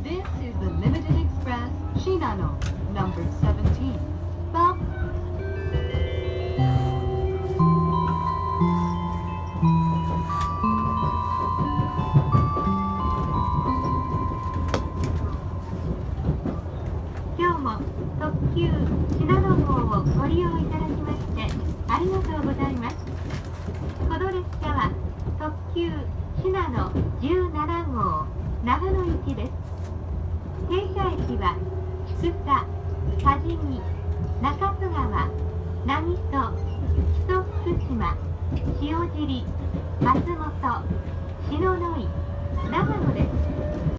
This is the Limited Express Shinano, number 17. Stop. 今日も特急信濃号をご利用いただきましてありがとうございます。この列車は特急信濃17号長野行きです。停車駅は千種、多治見、中津川、南木曽、木曽福島、塩尻、松本、篠ノ井、長野です。